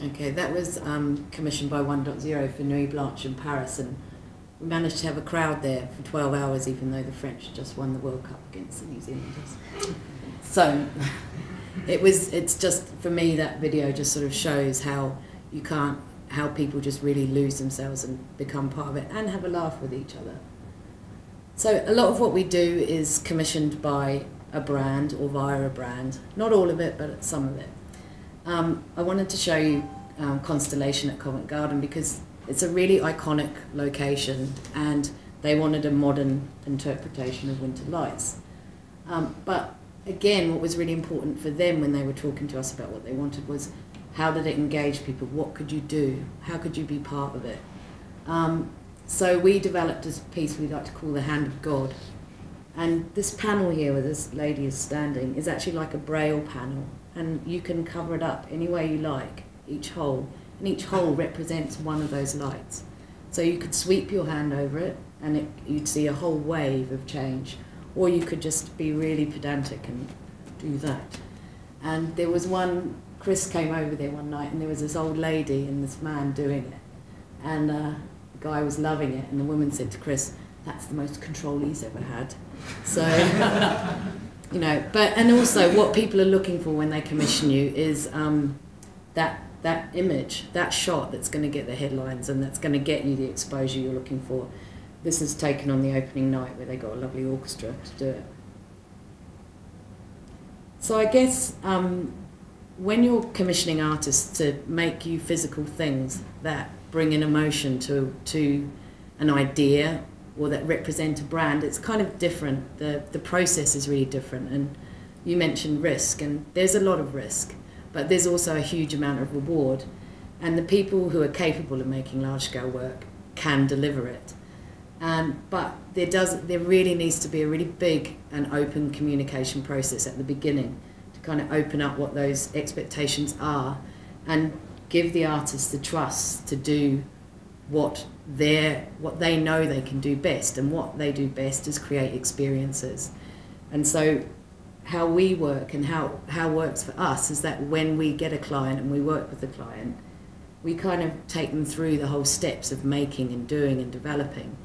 Okay, that was commissioned by 1.0 for Nuit Blanche in Paris, and we managed to have a crowd there for 12 hours, even though the French just won the World Cup against the New Zealanders. So it's just, for me, that video just sort of shows how people just really lose themselves and become part of it and have a laugh with each other. So a lot of what we do is commissioned by a brand or via a brand. Not all of it, but some of it. I wanted to show you Constellation at Covent Garden because it's a really iconic location and they wanted a modern interpretation of Winter Lights. But again, what was really important for them when they were talking to us about what they wanted was, how did it engage people? What could you do? How could you be part of it? So we developed this piece we like to call the Hand of God. And this panel here where this lady is standing is actually like a braille panel, and you can cover it up any way you like, each hole. And each hole represents one of those lights. So you could sweep your hand over it and you'd see a whole wave of change. Or you could just be really pedantic and do that. And there was one, Chris came over there one night and there was this old lady and this man doing it. And the guy was loving it, and the woman said to Chris, "That's the most control he's ever had." So, you know, and also what people are looking for when they commission you is that image, that shot that's going to get the headlines and that's going to get you the exposure you're looking for. This is taken on the opening night where they got a lovely orchestra to do it. So I guess when you're commissioning artists to make you physical things that bring an emotion to an idea or that represent a brand, it's kind of different. The process is really different. And you mentioned risk, and there's a lot of risk, but there's also a huge amount of reward. And the people who are capable of making large-scale work can deliver it. But there really needs to be a really big and open communication process at the beginning to kind of open up what those expectations are and give the artists the trust to do what they know they can do best, and what they do best is create experiences. And so how we work and how it works for us is that when we get a client and we work with the client, we kind of take them through the whole steps of making and doing and developing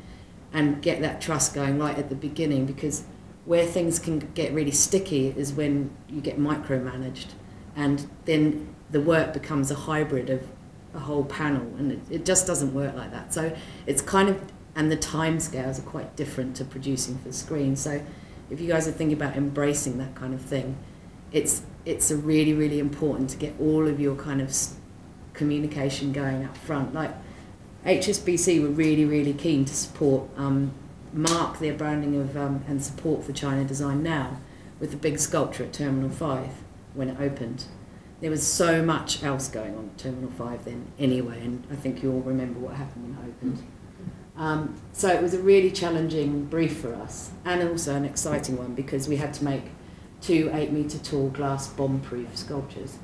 and get that trust going right at the beginning, because where things can get really sticky is when you get micromanaged, and then the work becomes a hybrid of a whole panel, and it just doesn't work like that. So it's kind of, and the time scales are quite different to producing for the screen. So if you guys are thinking about embracing that kind of thing, it's a really, really important to get all of your kind of communication going up front. Like HSBC were really, really keen to support, mark their branding of and support for China Design Now with the big sculpture at Terminal 5 when it opened. There was so much else going on at Terminal 5 then anyway, and I think you all remember what happened when it opened. So it was a really challenging brief for us, and also an exciting one, because we had to make 2 8-metre tall glass bomb-proof sculptures.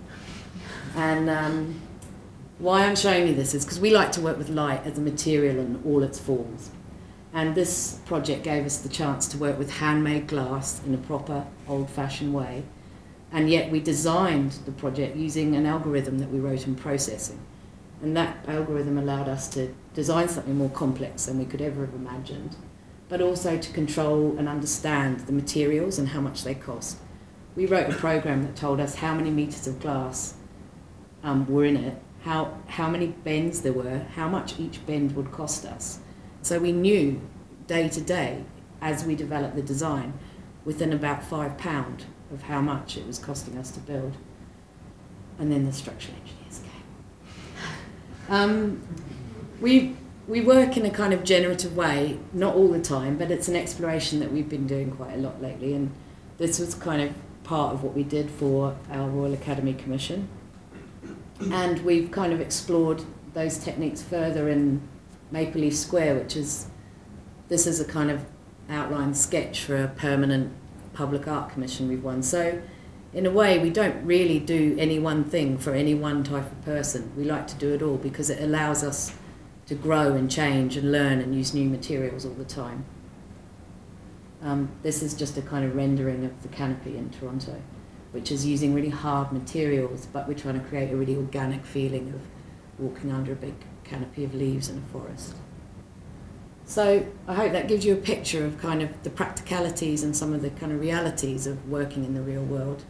And why I'm showing you this is because we like to work with light as a material in all its forms. And this project gave us the chance to work with handmade glass in a proper, old-fashioned way. And yet we designed the project using an algorithm that we wrote in processing. And that algorithm allowed us to design something more complex than we could ever have imagined, but also to control and understand the materials and how much they cost. We wrote a program that told us how many meters of glass were in it, how many bends there were, how much each bend would cost us. So we knew day to day, as we developed the design, within about £5 of how much it was costing us to build. And then the structural engineers came. We work in a kind of generative way, not all the time, but it's an exploration that we've been doing quite a lot lately, and this was kind of part of what we did for our Royal Academy Commission. And we've kind of explored those techniques further in Maple Leaf Square, this is a kind of outline sketch for a permanent public art commission we've won. So in a way, we don't really do any one thing for any one type of person. We like to do it all because it allows us to grow and change and learn and use new materials all the time. This is just a kind of rendering of the canopy in Toronto. which is using really hard materials, but we're trying to create a really organic feeling of walking under a big canopy of leaves in a forest. So I hope that gives you a picture of kind of the practicalities and some of the kind of realities of working in the real world.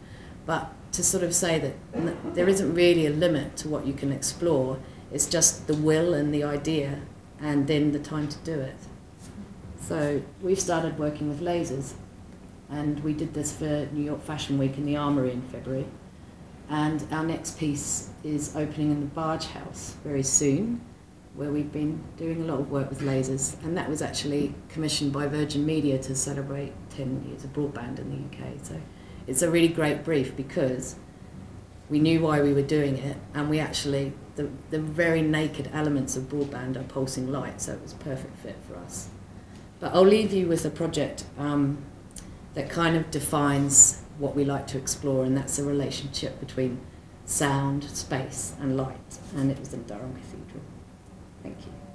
But to sort of say that there isn't really a limit to what you can explore, it's just the will and the idea and then the time to do it. So we've started working with lasers, and we did this for New York Fashion Week in the Armory in February. And our next piece is opening in the Barge House very soon, where we've been doing a lot of work with lasers. And that was actually commissioned by Virgin Media to celebrate 10 years of broadband in the UK. So it's a really great brief because we knew why we were doing it, and we actually, the very naked elements of broadband are pulsing light, so it was a perfect fit for us. But I'll leave you with a project that kind of defines what we like to explore, and that's the relationship between sound, space and light, and it was in Durham Cathedral. Thank you.